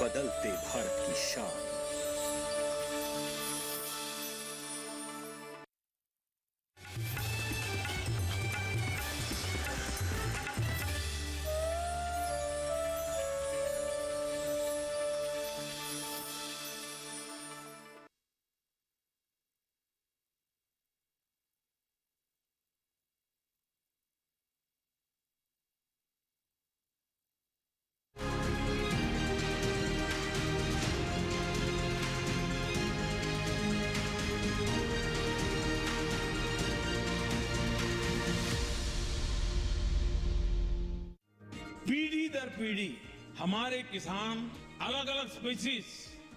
बदलते भारत की शान। पीढ़ी दर पीढ़ी हमारे किसान अलग अलग स्पीसीज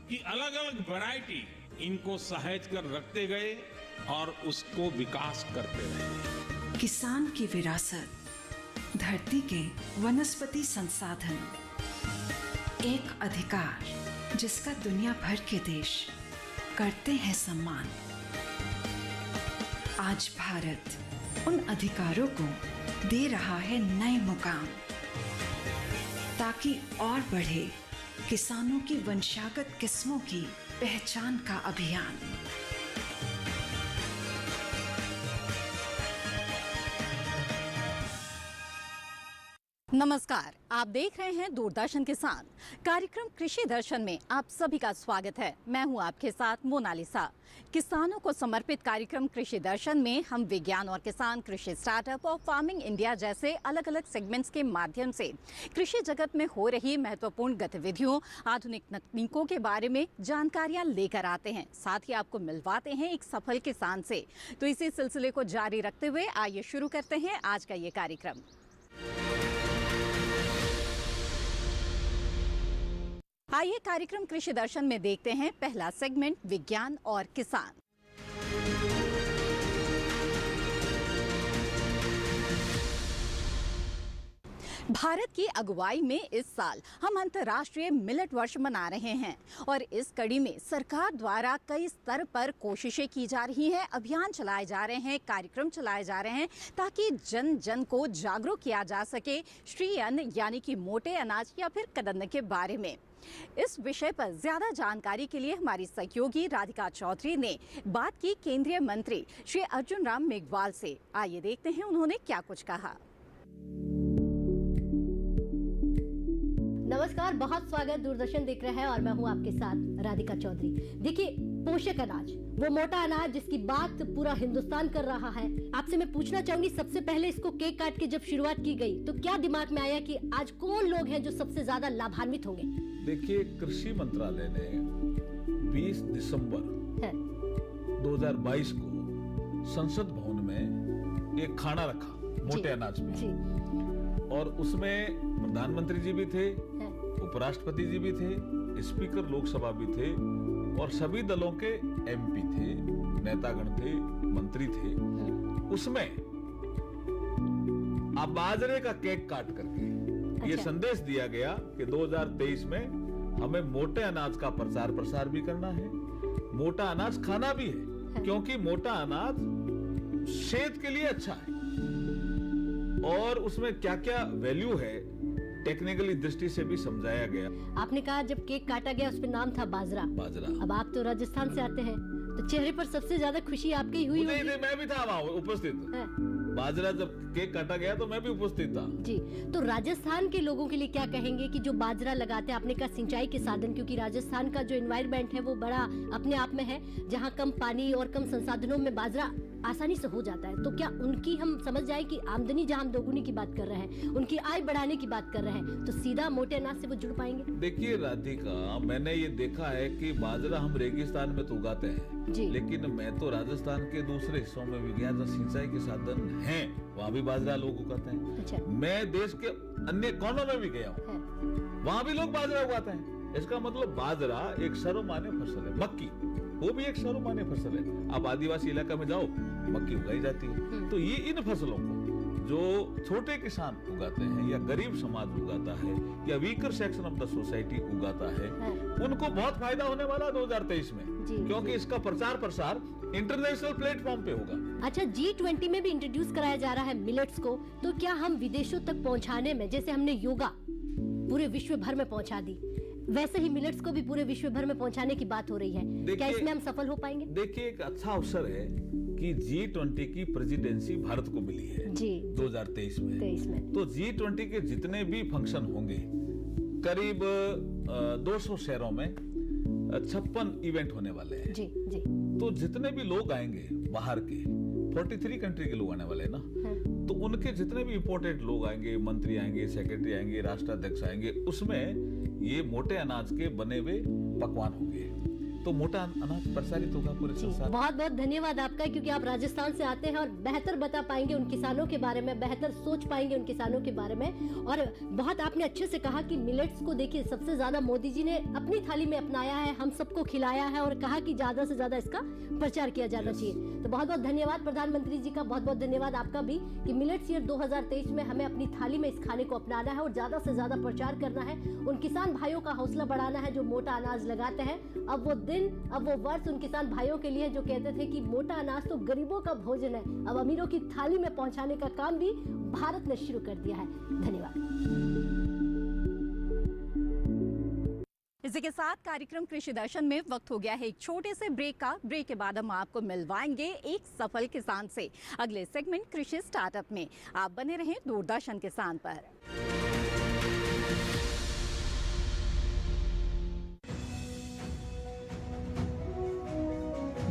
की अलग अलग वैरायटी इनको सहेज कर रखते गए और उसको विकास करते रहे। किसान की विरासत, धरती के वनस्पति संसाधन, एक अधिकार जिसका दुनिया भर के देश करते हैं सम्मान। आज भारत उन अधिकारों को दे रहा है नए मुकाम, ताकि और बढ़े किसानों की वंशागत किस्मों की पहचान का अभियान। नमस्कार, आप देख रहे हैं दूरदर्शन किसान। कार्यक्रम कृषि दर्शन में आप सभी का स्वागत है। मैं हूं आपके साथ मोनालिसा। किसानों को समर्पित कार्यक्रम कृषि दर्शन में हम विज्ञान और किसान, कृषि स्टार्टअप और फार्मिंग इंडिया जैसे अलग अलग सेगमेंट्स के माध्यम से कृषि जगत में हो रही महत्वपूर्ण गतिविधियों, आधुनिक तकनीकों के बारे में जानकारियां लेकर आते हैं। साथ ही आपको मिलवाते हैं एक सफल किसान से। तो इसी सिलसिले को जारी रखते हुए आइए शुरू करते हैं आज का ये कार्यक्रम। आइए कार्यक्रम कृषि दर्शन में देखते हैं पहला सेगमेंट, विज्ञान और किसान। भारत की अगुवाई में इस साल हम अंतर्राष्ट्रीय मिलेट वर्ष मना रहे हैं और इस कड़ी में सरकार द्वारा कई स्तर पर कोशिशें की जा रही हैं, अभियान चलाए जा रहे हैं, कार्यक्रम चलाए जा रहे हैं ताकि जन जन को जागरूक किया जा सके श्री अन्न यानी कि मोटे अनाज या फिर कदन्न के बारे में। इस विषय पर ज्यादा जानकारी के लिए हमारी सहयोगी राधिका चौधरी ने बात की केंद्रीय मंत्री श्री अर्जुन राम मेघवाल से। आइए देखते हैं उन्होंने क्या कुछ कहा। नमस्कार, बहुत स्वागत। दूरदर्शन देख रहे हैं और मैं हूं आपके साथ राधिका चौधरी। देखिए, पोषक अनाज, वो मोटा अनाज जिसकी बात पूरा हिंदुस्तान कर रहा है। आपसे मैं पूछना चाहूंगी, सबसे पहले इसको केक काट के जब शुरुआत की गई तो क्या दिमाग में आया कि आज कौन लोग हैं जो सबसे ज्यादा लाभान्वित होंगे? देखिए, कृषि मंत्रालय ने 20 दिसंबर 2022 को संसद भवन में एक खाना रखा मोटे अनाज में, और उसमें प्रधानमंत्री जी भी थे, उपराष्ट्रपति जी भी थे, स्पीकर लोकसभा भी थे और सभी दलों के एमपी थे, नेतागण थे, मंत्री थे। उसमें आप बाजरे का केक काट करके ये संदेश दिया गया कि 2023 में हमें मोटे अनाज का प्रचार प्रसार भी करना है, मोटा अनाज खाना भी है, क्योंकि मोटा अनाज सेहत के लिए अच्छा है और उसमें क्या क्या वैल्यू है टेक्निकली दृष्टि से भी समझाया गया। आपने कहा जब केक काटा गया उस पर नाम था बाजरा। अब आप तो राजस्थान से आते हैं, तो चेहरे पर सबसे ज्यादा खुशी आपकी ही हुई होगी। मैं भी था वहाँ उपस्थित। बाजरा जब केक काटा गया तो मैं भी उपस्थित था जी। तो राजस्थान के लोगों के लिए क्या कहेंगे कि जो बाजरा लगाते हैं? आपने कहा सिंचाई के साधन, क्योंकि राजस्थान का जो एनवायरनमेंट है वो बड़ा अपने आप में है, जहाँ कम पानी और कम संसाधनों में बाजरा आसानी से हो जाता है। तो क्या उनकी हम समझ जाए कि आमदनी जहाँ हम दोगुनी की बात कर रहे हैं, उनकी आय बढ़ाने की बात कर रहे हैं, तो सीधा मोटे अनाज से वो जुड़ पाएंगे? देखिए राधिका, मैंने ये देखा है कि बाजरा हम रेगिस्तान में तो उगाते हैं जी, लेकिन मैं तो राजस्थान के दूसरे हिस्सों में भी गया जहाँ सिंचाई के साधन हैं, वहाँ भी बाजरा लोग उगाते हैं। अच्छा। मैं देश के अन्य कोनों में भी गया हूँ, वहाँ भी लोग बाजरा उगाते हैं। इसका मतलब बाजरा एक सर्वमान्य फसल है। मक्की, वो भी एक सर्वमान्य फसल है। आप आदिवासी इलाका में जाओ, मक्की उगाई जाती है। तो ये इन फसलों को जो छोटे किसान उगाते हैं या गरीब समाज उगाता है या weaker section of the society उगाता है, उनको बहुत फायदा होने वाला 2023 में, क्योंकि इसका प्रचार प्रसार इंटरनेशनल प्लेटफॉर्म पे होगा। अच्छा, G20 में भी इंट्रोड्यूस कराया जा रहा है मिलेट्स को, तो क्या हम विदेशों तक पहुंचाने में, जैसे हमने योगा पूरे विश्व भर में पहुंचा दी, वैसे ही मिलेट्स को भी पूरे विश्व भर में पहुंचाने की बात हो रही है। क्या देखिए- इसमें हम सफल हो पाएंगे? देखिए, एक अच्छा अवसर है कि G20 की प्रेसिडेंसी भारत को मिली है जी 2023 में। 23 में तो G20 के जितने भी फंक्शन होंगे, करीब 200 शहरों में 56 इवेंट होने वाले हैं। जी जी तो जितने भी लोग आएंगे बाहर के, 43 कंट्री के लोग आने वाले हैं ना, हाँ। तो उनके जितने भी इंपोर्टेंट लोग आएंगे, मंत्री आएंगे, सेक्रेटरी आएंगे, राष्ट्राध्यक्ष आएंगे, उसमें ये मोटे अनाज के बने हुए पकवान होंगे। तो मोटा अनाज प्रसारित होगा पूरे संसार में। बहुत बहुत धन्यवाद आपका, क्योंकि आप राजस्थान से आते हैं और बेहतर बता पाएंगे उन किसानों के बारे में, बेहतर सोच पाएंगे उन किसानों के बारे में। और बहुत आपने अच्छे से कहा कि मिलेट्स को देखिए सबसे ज्यादा मोदी जी ने अपनी थाली में अपनाया है, हम सबको खिलाया है और कहा कि ज्यादा से ज्यादा इसका प्रचार किया जाना चाहिए। तो बहुत बहुत धन्यवाद प्रधानमंत्री जी का, बहुत बहुत धन्यवाद आपका भी कि मिलेट्स ईयर 2023 में हमें अपनी थाली में इस खाने को अपनाना है और ज्यादा से ज्यादा प्रचार करना है, उन किसान भाइयों का हौसला बढ़ाना है जो मोटा अनाज लगाते हैं। अब वो दिन, अब वो वर्ष उन किसान भाइयों के लिए जो कहते थे कि मोटा अनाज तो गरीबों का भोजन है, अब अमीरों की थाली में पहुंचाने का काम भी भारत ने शुरू कर दिया है। धन्यवाद। इसी के साथ कार्यक्रम कृषि दर्शन में वक्त हो गया है एक छोटे से ब्रेक का। ब्रेक के बाद हम आपको मिलवाएंगे एक सफल किसान से अगले सेगमेंट कृषि स्टार्टअप में। आप बने रहें दूरदर्शन किसान पर।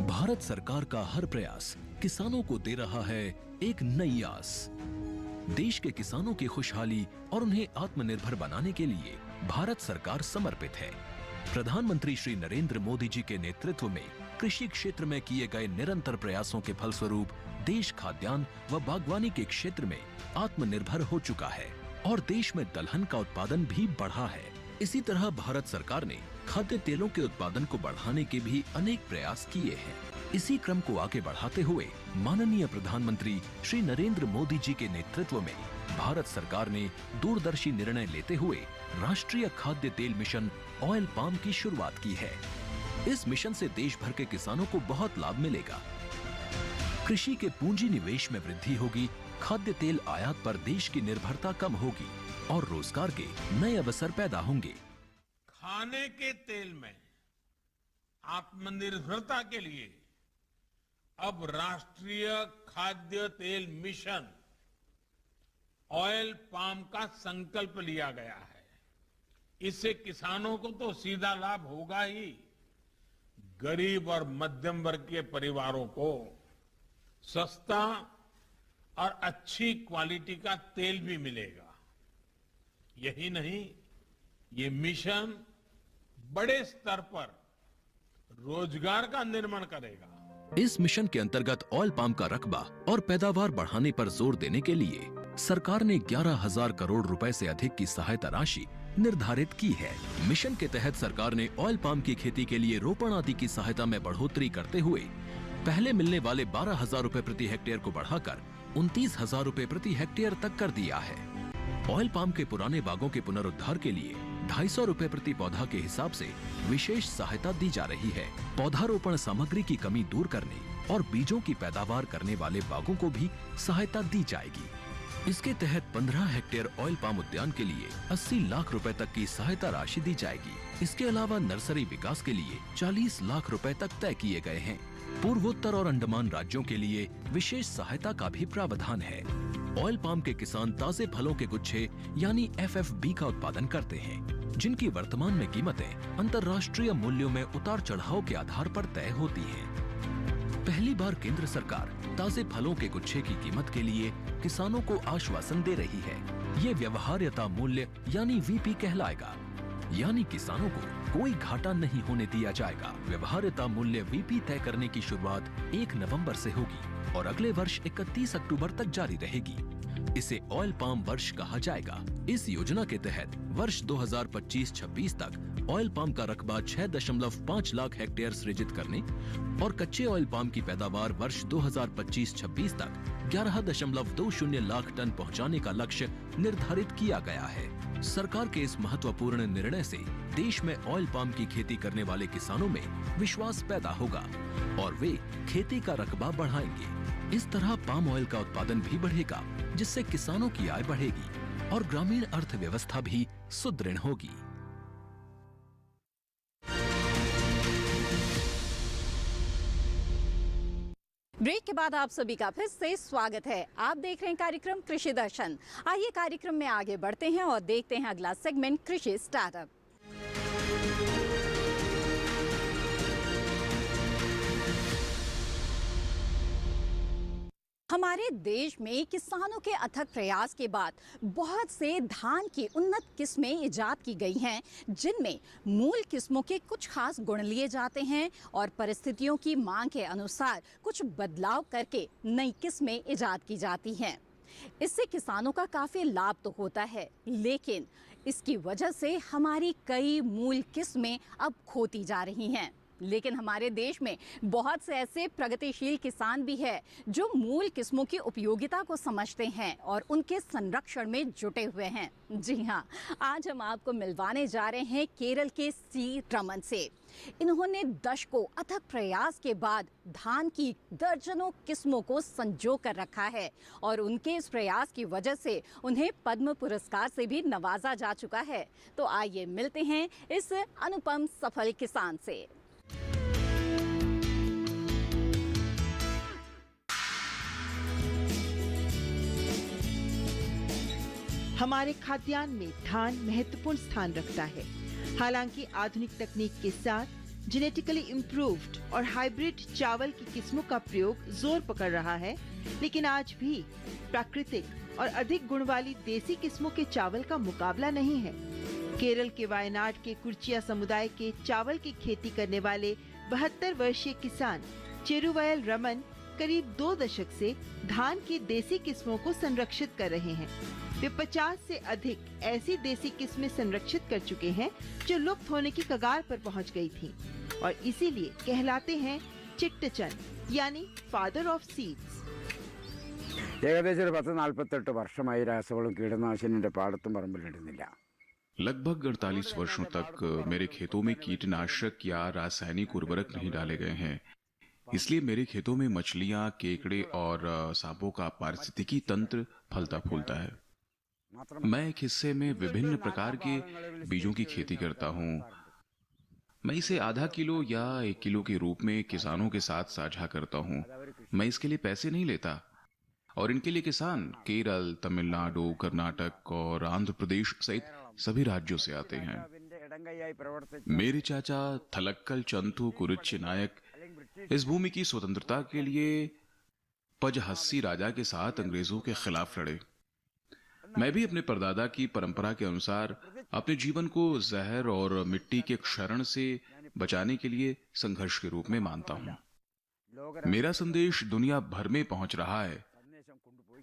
भारत सरकार का हर प्रयास किसानों को दे रहा है एक नई आस। देश के किसानों की खुशहाली और उन्हें आत्मनिर्भर बनाने के लिए भारत सरकार समर्पित है। प्रधानमंत्री श्री नरेंद्र मोदी जी के नेतृत्व में कृषि क्षेत्र में किए गए निरंतर प्रयासों के फलस्वरूप देश खाद्यान्न व बागवानी के क्षेत्र में आत्मनिर्भर हो चुका है और देश में दलहन का उत्पादन भी बढ़ा है। इसी तरह भारत सरकार ने खाद्य तेलों के उत्पादन को बढ़ाने के भी अनेक प्रयास किए हैं। इसी क्रम को आगे बढ़ाते हुए माननीय प्रधानमंत्री श्री नरेंद्र मोदी जी के नेतृत्व में भारत सरकार ने दूरदर्शी निर्णय लेते हुए राष्ट्रीय खाद्य तेल मिशन ऑयल पाम की शुरुआत की है। इस मिशन से देश भर के किसानों को बहुत लाभ मिलेगा। कृषि के पूंजी निवेश में वृद्धि होगी, खाद्य तेल आयात पर देश की निर्भरता कम होगी और रोजगार के नए अवसर पैदा होंगे। खाने के तेल में आत्मनिर्भरता के लिए अब राष्ट्रीय खाद्य तेल मिशन ऑयल पाम का संकल्प लिया गया है। इससे किसानों को तो सीधा लाभ होगा ही, गरीब और मध्यम वर्ग के परिवारों को सस्ता और अच्छी क्वालिटी का तेल भी मिलेगा। यही नहीं, ये मिशन बड़े स्तर पर रोजगार का निर्माण करेगा। इस मिशन के अंतर्गत ऑयल पाम का रकबा और पैदावार बढ़ाने पर जोर देने के लिए सरकार ने 11,000 करोड़ रुपए से अधिक की सहायता राशि निर्धारित की है। मिशन के तहत सरकार ने ऑयल पाम की खेती के लिए रोपण आदि की सहायता में बढ़ोतरी करते हुए पहले मिलने वाले 12,000 रुपए प्रति हेक्टेयर को बढ़ाकर 29,000 रुपए प्रति हेक्टेयर तक कर दिया है। ऑयल पाम के पुराने बागों के पुनरुद्धार के लिए 250 रुपए प्रति पौधा के हिसाब से विशेष सहायता दी जा रही है। पौधारोपण सामग्री की कमी दूर करने और बीजों की पैदावार करने वाले बागों को भी सहायता दी जाएगी। इसके तहत 15 हेक्टेयर ऑयल पाम उद्यान के लिए 80 लाख रुपए तक की सहायता राशि दी जाएगी। इसके अलावा नर्सरी विकास के लिए 40 लाख रुपए तक तय किए गए हैं। पूर्वोत्तर और अंडमान राज्यों के लिए विशेष सहायता का भी प्रावधान है। ऑयल पाम के किसान ताजे फलों के गुच्छे यानी FFB का उत्पादन करते हैं, जिनकी वर्तमान में कीमतें अंतर्राष्ट्रीय मूल्यों में उतार चढ़ाव के आधार पर तय होती हैं। पहली बार केंद्र सरकार ताजे फलों के गुच्छे की कीमत के लिए किसानों को आश्वासन दे रही है। ये व्यवहार्यता मूल्य यानी VP कहलाएगा, यानी किसानों को कोई घाटा नहीं होने दिया जाएगा। व्यवहार्यता मूल्य VP तय करने की शुरुआत 1 नवंबर से होगी और अगले वर्ष 31 अक्टूबर तक जारी रहेगी। इसे ऑयल पाम वर्ष कहा जाएगा। इस योजना के तहत वर्ष 2025-26 तक ऑयल पाम का रकबा 6.5 लाख हेक्टेयर सृजित करने और कच्चे ऑयल पाम की पैदावार वर्ष 2025-26 तक 11.20 लाख टन पहुंचाने का लक्ष्य निर्धारित किया गया है। सरकार के इस महत्वपूर्ण निर्णय से देश में ऑयल पाम की खेती करने वाले किसानों में विश्वास पैदा होगा और वे खेती का रकबा बढ़ाएंगे। इस तरह पाम ऑयल का उत्पादन भी बढ़ेगा, जिससे किसानों की आय बढ़ेगी और ग्रामीण अर्थव्यवस्था भी सुदृढ़ होगी। ब्रेक के बाद आप सभी का फिर से स्वागत है। आप देख रहे हैं कार्यक्रम कृषि दर्शन। आइए कार्यक्रम में आगे बढ़ते हैं और देखते हैं अगला सेगमेंट कृषि स्टार्टअप। हमारे देश में किसानों के अथक प्रयास के बाद बहुत से धान की उन्नत किस्में इजाद की गई हैं, जिनमें मूल किस्मों के कुछ खास गुण लिए जाते हैं और परिस्थितियों की मांग के अनुसार कुछ बदलाव करके नई किस्में इजाद की जाती हैं। इससे किसानों का काफ़ी लाभ तो होता है, लेकिन इसकी वजह से हमारी कई मूल किस्में अब खोती जा रही हैं। लेकिन हमारे देश में बहुत से ऐसे प्रगतिशील किसान भी हैं जो मूल किस्मों की उपयोगिता को समझते हैं और उनके संरक्षण में जुटे हुए हैं। जी हाँ, आज हम आपको मिलवाने जा रहे हैं केरल के सी रमन से। इन्होंने दशकों अथक प्रयास के बाद धान की दर्जनों किस्मों को संजो कर रखा है और उनके इस प्रयास की वजह से उन्हें पद्म पुरस्कार से भी नवाजा जा चुका है। तो आइए मिलते हैं इस अनुपम सफल किसान से। हमारे खाद्यान्न में धान महत्वपूर्ण स्थान रखता है। हालांकि आधुनिक तकनीक के साथ जेनेटिकली इम्प्रूव्ड और हाइब्रिड चावल की किस्मों का प्रयोग जोर पकड़ रहा है, लेकिन आज भी प्राकृतिक और अधिक गुण वाली देसी किस्मों के चावल का मुकाबला नहीं है। केरल के वायनाड के कुर्चिया समुदाय के चावल की खेती करने वाले 72 वर्षीय किसान चेरुवयल रमन करीब 2 दशक से धान की देसी किस्मों को संरक्षित कर रहे हैं। वे 50 से अधिक ऐसी देसी किस्में संरक्षित कर चुके हैं जो लुप्त होने की कगार पर पहुंच गई थी और इसीलिए कहलाते हैं चिट्टचन यानी फादर ऑफ सीड्स। ഏകദേശം ഒരു 10-48 വർഷമായി രാസവളം കീടനാശിനിയുടെ പാടത്തും പറമ്പിലിടുന്നില്ല। लगभग 48 वर्षों तक मेरे खेतों में कीटनाशक या रासायनिक उर्वरक नहीं डाले गए हैं। इसलिए मेरे खेतों में मछलियां, केकड़े और सांपों का पारिस्थितिकी तंत्र फलता फूलता है। मैं एक हिस्से में विभिन्न प्रकार के बीजों की खेती करता हूँ। मैं इसे आधा किलो या 1 किलो के रूप में किसानों के साथ साझा करता हूँ। मैं इसके लिए पैसे नहीं लेता और इनके लिए किसान केरल, तमिलनाडु, कर्नाटक और आंध्र प्रदेश सहित सभी राज्यों से आते हैं। मेरे चाचा थलक्कल चंथू कुरुच्ची नायक इस भूमि की स्वतंत्रता के लिए पजहस्सी राजा के साथ अंग्रेजों के खिलाफ लड़े। मैं भी अपने परदादा की परंपरा के अनुसार अपने जीवन को जहर और मिट्टी के क्षरण से बचाने के लिए संघर्ष के रूप में मानता हूँ। मेरा संदेश दुनिया भर में पहुंच रहा है।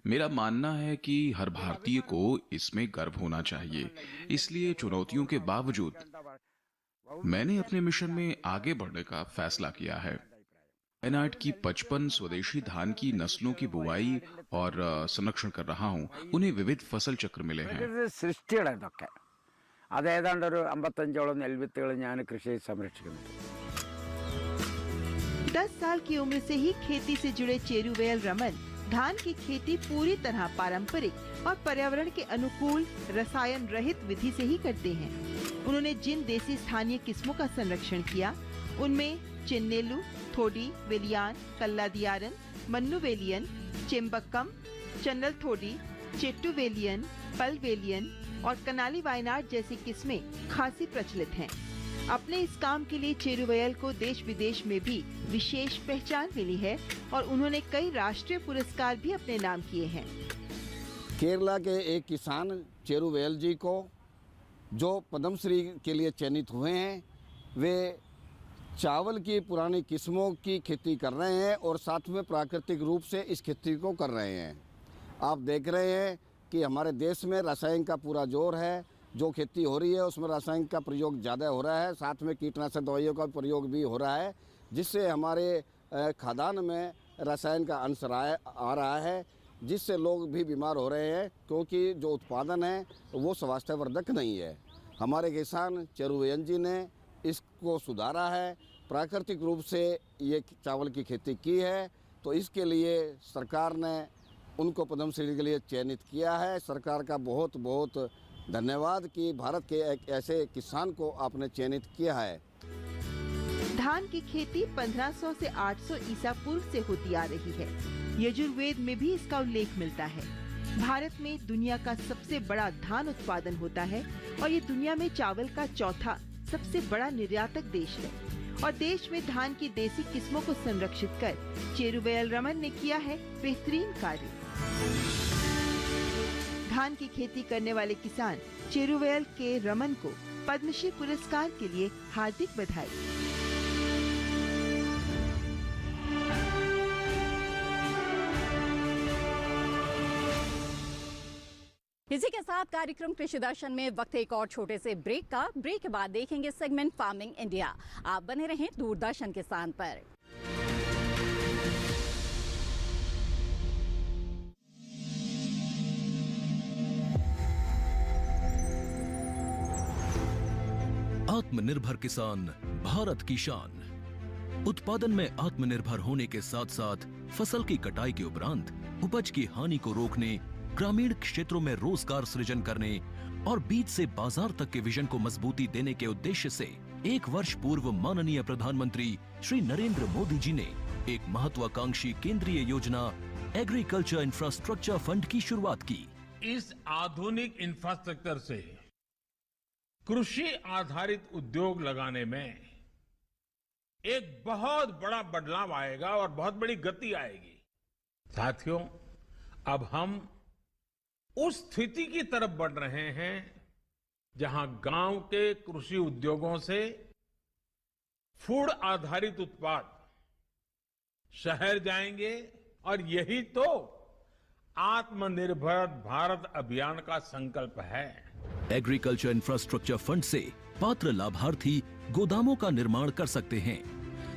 मेरा मानना है कि हर भारतीय को इसमें गर्व होना चाहिए। इसलिए चुनौतियों के बावजूद मैंने अपने मिशन में आगे बढ़ने का फैसला किया है। वायनाड की 55 स्वदेशी धान की नस्लों की बुवाई और संरक्षण कर रहा हूँ। उन्हें विविध फसल चक्र मिले हैं। സൃഷ്ടിയുടെ ഇതൊക്കെ അത് ഏതാണ്ട് ഒരു 55ഓളം നെൽവിത്തുകൾ ഞാൻ കൃഷി സംരക്ഷിക്കുന്നുണ്ട്। 10 साल की उम्र से ही खेती से जुड़े चेरुवयल रमन धान की खेती पूरी तरह पारंपरिक और पर्यावरण के अनुकूल रसायन रहित विधि से ही करते हैं। उन्होंने जिन देसी स्थानीय किस्मों का संरक्षण किया उनमें चिन्नेलू, थोडी, वेलियान, कल्लादियारन, मन्नू वेलियन, चेम्बक्कम, चन्नल थोडी, चेट्टू वेलियन, पल वेलियन और कनाली वायनाड जैसी किस्में खासी प्रचलित हैं। अपने इस काम के लिए चेरुवयल को देश विदेश में भी विशेष पहचान मिली है और उन्होंने कई राष्ट्रीय पुरस्कार भी अपने नाम किए हैं। केरला के एक किसान चेरुवयल जी को जो पद्मश्री के लिए चयनित हुए हैं, वे चावल की पुरानी किस्मों की खेती कर रहे हैं और साथ में प्राकृतिक रूप से इस खेती को कर रहे हैं। आप देख रहे हैं कि हमारे देश में रासायनिक का पूरा जोर है। जो खेती हो रही है उसमें रासायनिक का प्रयोग ज़्यादा हो रहा है, साथ में कीटनाशक दवाइयों का प्रयोग भी हो रहा है, जिससे हमारे खाद्यान्न में रसायन का अंश आ रहा है, जिससे लोग भी बीमार हो रहे हैं क्योंकि जो उत्पादन है वो स्वास्थ्यवर्धक नहीं है। हमारे किसान चेरुवयल जी ने इसको सुधारा है, प्राकृतिक रूप से ये चावल की खेती की है, तो इसके लिए सरकार ने उनको पद्मश्री के लिए चयनित किया है। सरकार का बहुत बहुत धन्यवाद कि भारत के एक ऐसे किसान को आपने चयनित किया है। धान की खेती 1500 से 800 ईसा पूर्व से होती आ रही है। यजुर्वेद में भी इसका उल्लेख मिलता है। भारत में दुनिया का सबसे बड़ा धान उत्पादन होता है और ये दुनिया में चावल का चौथा सबसे बड़ा निर्यातक देश है। और देश में धान की देसी किस्मों को संरक्षित कर चेरुवेल रमन ने किया है बेहतरीन कार्य। धान की खेती करने वाले किसान चेरुवेल के रमन को पद्मश्री पुरस्कार के लिए हार्दिक बधाई। इसी के साथ कार्यक्रम कृषि दर्शन में वक्त एक और छोटे से ब्रेक का। ब्रेक के बाद देखेंगे सेगमेंट फार्मिंग इंडिया। आप बने रहें दूरदर्शन किसान पर। आत्मनिर्भर किसान भारत की शान। उत्पादन में आत्मनिर्भर होने के साथ साथ फसल की कटाई के उपरांत उपज की हानि को रोकने, ग्रामीण क्षेत्रों में रोजगार सृजन करने और बीज से बाजार तक के विजन को मजबूती देने के उद्देश्य से 1 वर्ष पूर्व माननीय प्रधानमंत्री श्री नरेंद्र मोदी जी ने एक महत्वाकांक्षी केंद्रीय योजना एग्रीकल्चर इंफ्रास्ट्रक्चर फंड की शुरुआत की। इस आधुनिक इंफ्रास्ट्रक्चर से कृषि आधारित उद्योग लगाने में एक बहुत बड़ा बदलाव आएगा और बहुत बड़ी गति आएगी। साथियों, अब हम उस स्थिति की तरफ बढ़ रहे हैं जहां गांव के कृषि उद्योगों से फूड आधारित उत्पाद शहर जाएंगे और यही तो आत्मनिर्भर भारत अभियान का संकल्प है। एग्रीकल्चर इंफ्रास्ट्रक्चर फंड से पात्र लाभार्थी गोदामों का निर्माण कर सकते हैं,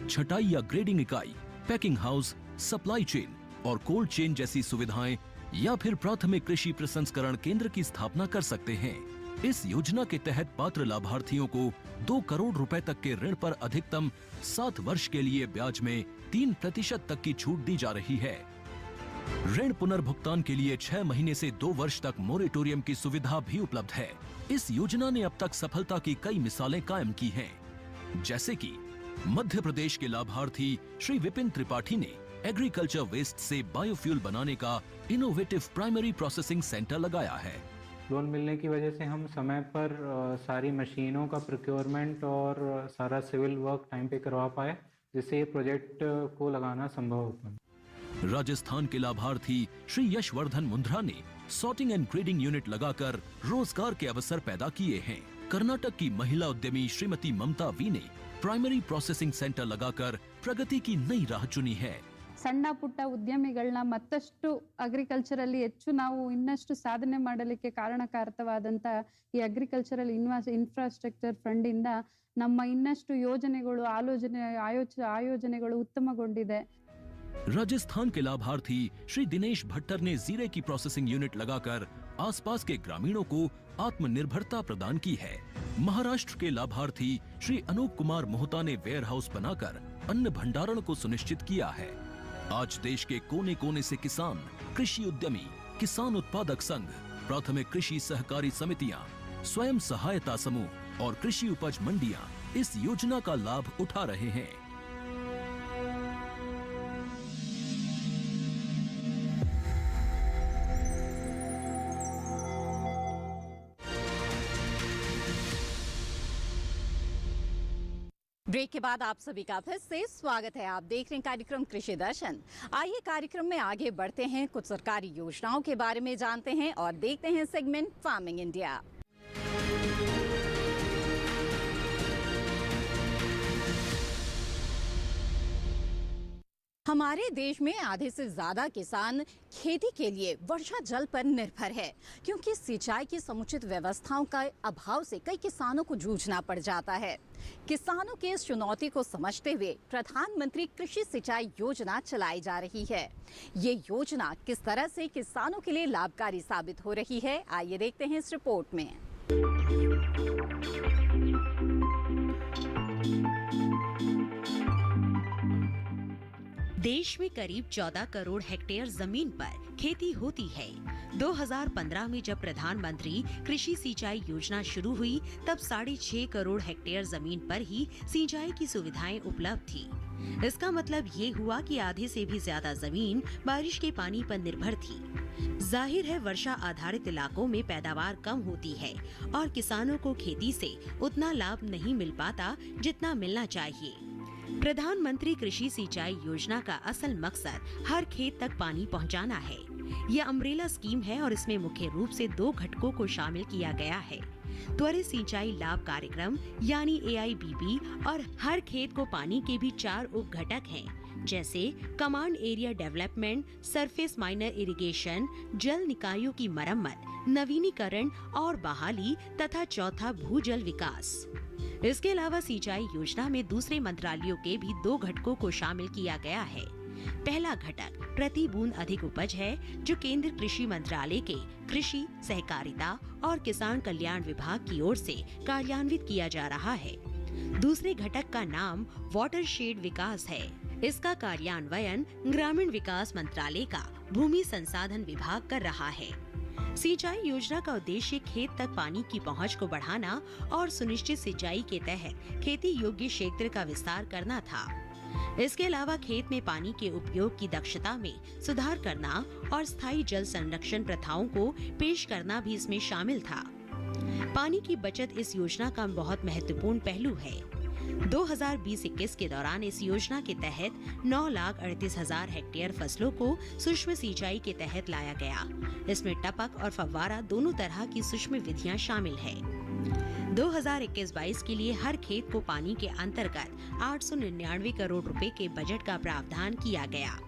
छटाई या ग्रेडिंग इकाई, पैकिंग हाउस, सप्लाई चेन और कोल्ड चेन जैसी सुविधाएं या फिर प्राथमिक कृषि प्रसंस्करण केंद्र की स्थापना कर सकते हैं। इस योजना के तहत पात्र लाभार्थियों को 2 करोड़ रुपए तक के ऋण पर अधिकतम 7 वर्ष के लिए ब्याज में 3% तक की छूट दी जा रही है। ऋण पुनर्भुगतान के लिए 6 महीने से 2 वर्ष तक मोरेटोरियम की सुविधा भी उपलब्ध है। इस योजना ने अब तक सफलता की कई मिसालें कायम की हैं, जैसे कि मध्य प्रदेश के लाभार्थी श्री विपिन त्रिपाठी ने एग्रीकल्चर वेस्ट से बायोफ्यूल बनाने का इनोवेटिव प्राइमरी प्रोसेसिंग सेंटर लगाया है। लोन मिलने की वजह से हम समय पर सारी मशीनों का प्रोक्योरमेंट और सारा सिविल वर्क टाइम पे करवा पाए, जिससे ये प्रोजेक्ट को लगाना संभव हो पाया। राजस्थान के लाभार्थी श्री यशवर्धन मुंद्रा ने सॉर्टिंग एंड ग्रेडिंग यूनिट लगाकर रोजगार के अवसर पैदा किए हैं। कर्नाटक की महिला उद्यमी श्रीमती ममता वी ने प्राइमरी प्रोसेसिंग सेंटर लगाकर प्रगति की नई राह चुनी है। ಸಣ್ಣ ಪುಟ್ಟ ಉದ್ಯಮಿಗಳನ್ನ ಮತ್ತಷ್ಟು ಅಗ್ರಿಕಲ್ಚರಲ್ಲಿ ಹೆಚ್ಚು ನಾವು ಇನ್ನಷ್ಟು ಸಾಧನೆ ಮಾಡಲಿಕ್ಕೆ ಕಾರಣಕಾರಕವಾದಂತ ಈ ಅಗ್ರಿಕಲ್ಚರಲ್ ಇನ್ಫ್ರಾಸ್ಟ್ರಕ್ಚರ್ ಫಂಡ್ ಇಂದ ನಮ್ಮ ಇನ್ನಷ್ಟು ಯೋಜನೆಗಳು ಆಯೋಜನೆಗಳು ಉತ್ತಮಗೊಂಡಿದೆ। राजस्थान के लाभार्थी श्री दिनेश भट्टर ने जीरे की प्रोसेसिंग यूनिट लगाकर आसपास के ग्रामीणों को आत्मनिर्भरता प्रदान की है। महाराष्ट्र के लाभार्थी श्री अनूप कुमार मोहता ने वेयर हाउस बनाकर अन्न भंडारण को सुनिश्चित किया है। आज देश के कोने कोने से किसान, कृषि उद्यमी, किसान उत्पादक संघ, प्राथमिक कृषि सहकारी समितियां, स्वयं सहायता समूह और कृषि उपज मंडियां इस योजना का लाभ उठा रहे हैं। ब्रेक के बाद आप सभी का फिर से स्वागत है। आप देख रहे हैं कार्यक्रम कृषि दर्शन। आइए कार्यक्रम में आगे बढ़ते हैं, कुछ सरकारी योजनाओं के बारे में जानते हैं और देखते हैं सेगमेंट फार्मिंग इंडिया। हमारे देश में आधे से ज्यादा किसान खेती के लिए वर्षा जल पर निर्भर है, क्योंकि सिंचाई की समुचित व्यवस्थाओं का अभाव से कई किसानों को जूझना पड़ जाता है। किसानों की इस चुनौती को समझते हुए प्रधानमंत्री कृषि सिंचाई योजना चलाई जा रही है। ये योजना किस तरह से किसानों के लिए लाभकारी साबित हो रही है, आइए देखते हैं इस रिपोर्ट में। देश में करीब 14 करोड़ हेक्टेयर जमीन पर खेती होती है। 2015 में जब प्रधानमंत्री कृषि सिंचाई योजना शुरू हुई तब 6.5 करोड़ हेक्टेयर जमीन पर ही सिंचाई की सुविधाएं उपलब्ध थी। इसका मतलब ये हुआ कि आधे से भी ज्यादा जमीन बारिश के पानी पर निर्भर थी। जाहिर है वर्षा आधारित इलाकों में पैदावार कम होती है और किसानों को खेती से उतना लाभ नहीं मिल पाता जितना मिलना चाहिए। प्रधानमंत्री कृषि सिंचाई योजना का असल मकसद हर खेत तक पानी पहुंचाना है। यह अम्ब्रेला स्कीम है और इसमें मुख्य रूप से 2 घटकों को शामिल किया गया है। त्वरित सिंचाई लाभ कार्यक्रम यानी AIBB और हर खेत को पानी के भी 4 उप घटक हैं, जैसे command area development, surface miner irrigation, जल निकायों की मरम्मत, नवीनीकरण और बहाली तथा चौथा भूजल विकास। इसके अलावा सिंचाई योजना में दूसरे मंत्रालयों के भी 2 घटकों को शामिल किया गया है। पहला घटक प्रति बूंद अधिक उपज है, जो केंद्र कृषि मंत्रालय के कृषि, सहकारिता और किसान कल्याण विभाग की ओर से कार्यान्वित किया जा रहा है। दूसरे घटक का नाम वाटरशेड विकास है। इसका कार्यान्वयन ग्रामीण विकास मंत्रालय का भूमि संसाधन विभाग कर रहा है। सिंचाई योजना का उद्देश्य खेत तक पानी की पहुंच को बढ़ाना और सुनिश्चित सिंचाई के तहत खेती योग्य क्षेत्र का विस्तार करना था। इसके अलावा खेत में पानी के उपयोग की दक्षता में सुधार करना और स्थायी जल संरक्षण प्रथाओं को पेश करना भी इसमें शामिल था। पानी की बचत इस योजना का बहुत महत्वपूर्ण पहलू है। 2020-21 के दौरान इस योजना के तहत 9,38,000 हेक्टेयर फसलों को सूक्ष्म सिंचाई के तहत लाया गया। इसमें टपक और फव्वारा दोनों तरह की सूक्ष्म विधियां शामिल है। 2021-22 के लिए हर खेत को पानी के अंतर्गत 899 करोड़ रुपए के बजट का प्रावधान किया गया।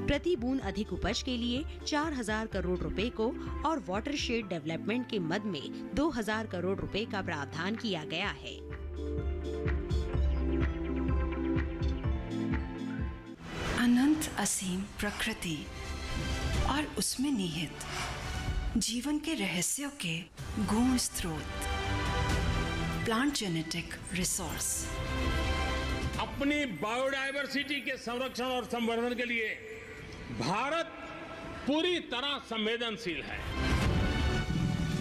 प्रति बूंद अधिक उपज के लिए 4,000 करोड़ रुपए को और वाटरशेड डेवलपमेंट के मद में 2,000 करोड़ रुपए का प्रावधान किया गया है। अनंत असीम प्रकृति और उसमें निहित जीवन के रहस्यों के गूढ़ स्रोत, प्लांट जेनेटिक रिसोर्स। अपनी बायोडायवर्सिटी के संरक्षण और संवर्धन के लिए भारत पूरी तरह संवेदनशील है।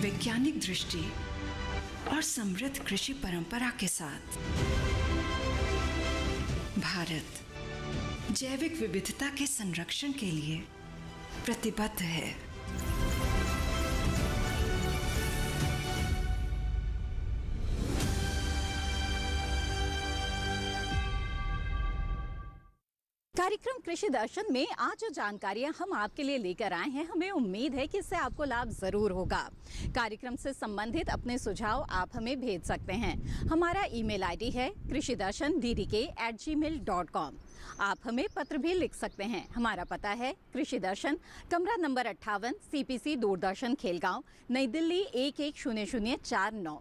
वैज्ञानिक दृष्टि और समृद्ध कृषि परंपरा के साथ भारत जैविक विविधता के संरक्षण के लिए प्रतिबद्ध है। कार्यक्रम कृषि दर्शन में आज जो जानकारियां हम आपके लिए लेकर आए हैं, हमें उम्मीद है कि इससे आपको लाभ जरूर होगा। कार्यक्रम से संबंधित अपने सुझाव आप हमें भेज सकते हैं। हमारा ईमेल आईडी है krishidarshandk@gmail.com। आप हमें पत्र भी लिख सकते हैं। हमारा पता है कृषि दर्शन, कमरा नंबर 58, CPC दूरदर्शन खेलगांव, नई दिल्ली 110049।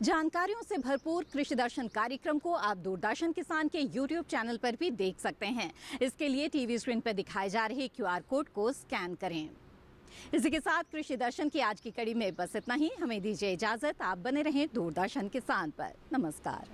जानकारियों से भरपूर कृषि दर्शन कार्यक्रम को आप दूरदर्शन किसान के YouTube चैनल पर भी देख सकते हैं। इसके लिए टीवी स्क्रीन पर दिखाए जा रहे QR कोड को स्कैन करें। इसी के साथ कृषि दर्शन की आज की कड़ी में बस इतना ही। हमें दीजिए इजाजत। आप बने रहें दूरदर्शन किसान पर। नमस्कार।